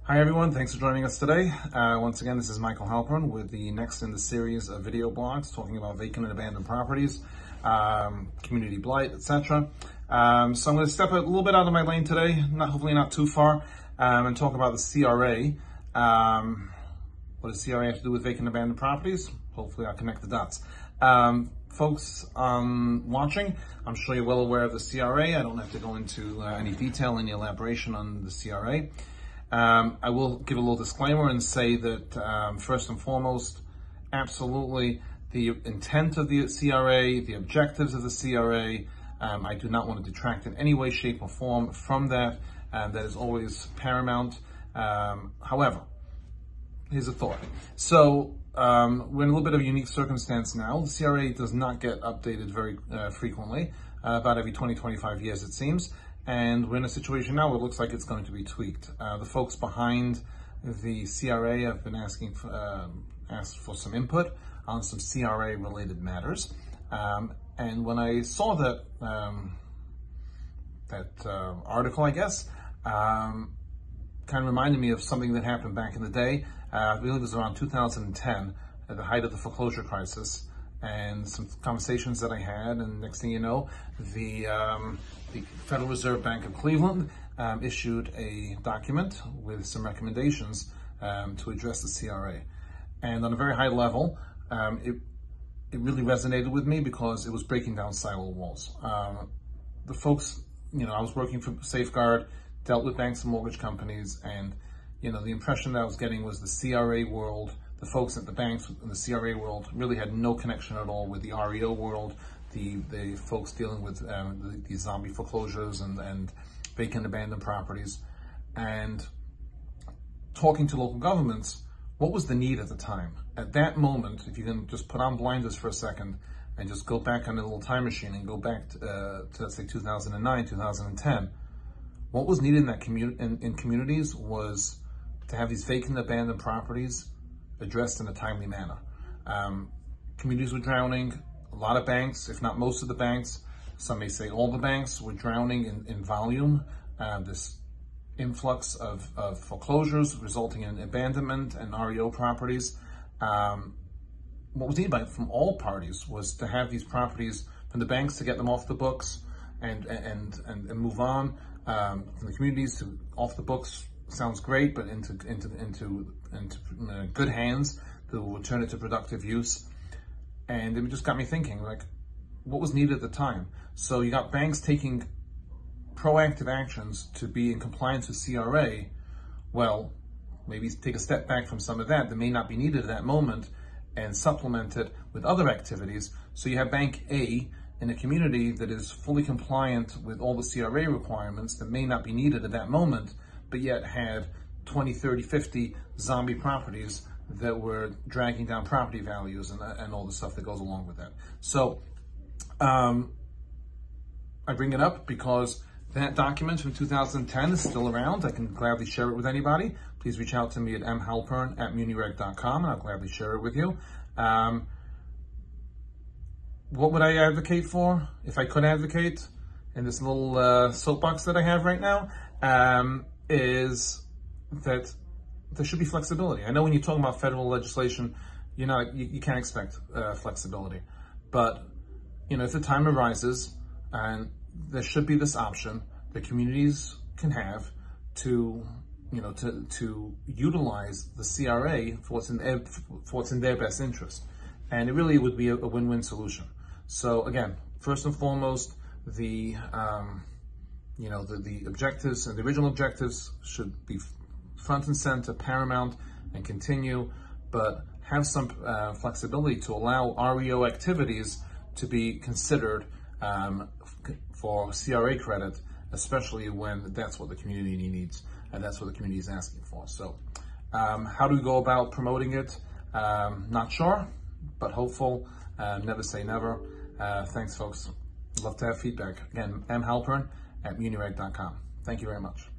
Hi everyone, thanks for joining us today. Once again, this is Michael Halpern with the next in the series of video blogs talking about vacant and abandoned properties, community blight, etc. So I'm going to step a little bit out of my lane today, hopefully not too far, and talk about the CRA. What does CRA have to do with vacant and abandoned properties? Hopefully I'll connect the dots. Folks watching, I'm sure you're well aware of the CRA. I don't have to go into any detail, any elaboration on the CRA. I will give a little disclaimer and say that first and foremost, absolutely the intent of the CRA, the objectives of the CRA, I do not want to detract in any way, shape or form from that. That is always paramount. However, here's a thought. So we're in a little bit of a unique circumstance now. The CRA does not get updated very frequently, about every 20-25 years it seems. And we're in a situation now where it looks like it's going to be tweaked. The folks behind the CRA have been asked for some input on some CRA related matters. And when I saw that article, I guess, kind of reminded me of something that happened back in the day. I believe it was around 2010, at the height of the foreclosure crisis, and some conversations that I had, and next thing you know, the Federal Reserve Bank of Cleveland issued a document with some recommendations to address the CRA. And on a very high level, it really resonated with me because it was breaking down silo walls. The folks, I was working for Safeguard, dealt with banks and mortgage companies, and the impression that I was getting was the CRA world, the folks at the banks in the CRA world really had no connection at all with the REO world, the folks dealing with these zombie foreclosures and vacant abandoned properties. And talking to local governments, what was the need at the time? At that moment, if you can just put on blinders for a second and just go back on a little time machine and go back to let's say 2009, 2010, what was needed in that in communities was to have these vacant abandoned properties addressed in a timely manner. Communities were drowning. A lot of banks, if not most of the banks, some may say all the banks, were drowning in volume. This influx of foreclosures resulting in abandonment and REO properties. What was needed from all parties was to have these properties from the banks to get them off the books and move on. From the communities to off the books sounds great, but into good hands that will return it to productive use. And it just got me thinking, like, what was needed at the time? So you got banks taking proactive actions to be in compliance with CRA. Well, maybe take a step back from some of that may not be needed at that moment and supplement it with other activities. So you have Bank A in a community that is fully compliant with all the CRA requirements that may not be needed at that moment, but yet had 20, 30, 50 zombie properties that were dragging down property values and all the stuff that goes along with that. So I bring it up because that document from 2010 is still around. I can gladly share it with anybody. Please reach out to me at mhalpern@munireg.com and I'll gladly share it with you. What would I advocate for, if I could advocate, in this little soapbox that I have right now, is that there should be flexibility. I know when you're talking about federal legislation, you can't expect flexibility. But, if the time arises, and there should be this option that communities can have to utilize the CRA for what's in their best interest. And it really would be a win-win solution. So again, first and foremost, the objectives and the original objectives should be front and center, paramount, and continue, but have some flexibility to allow REO activities to be considered for CRA credit, especially when that's what the community needs and that's what the community is asking for. So how do we go about promoting it? Not sure, but hopeful. Never say never. Thanks, folks. Love to have feedback. Again, mhalpern@munireg.com. Thank you very much.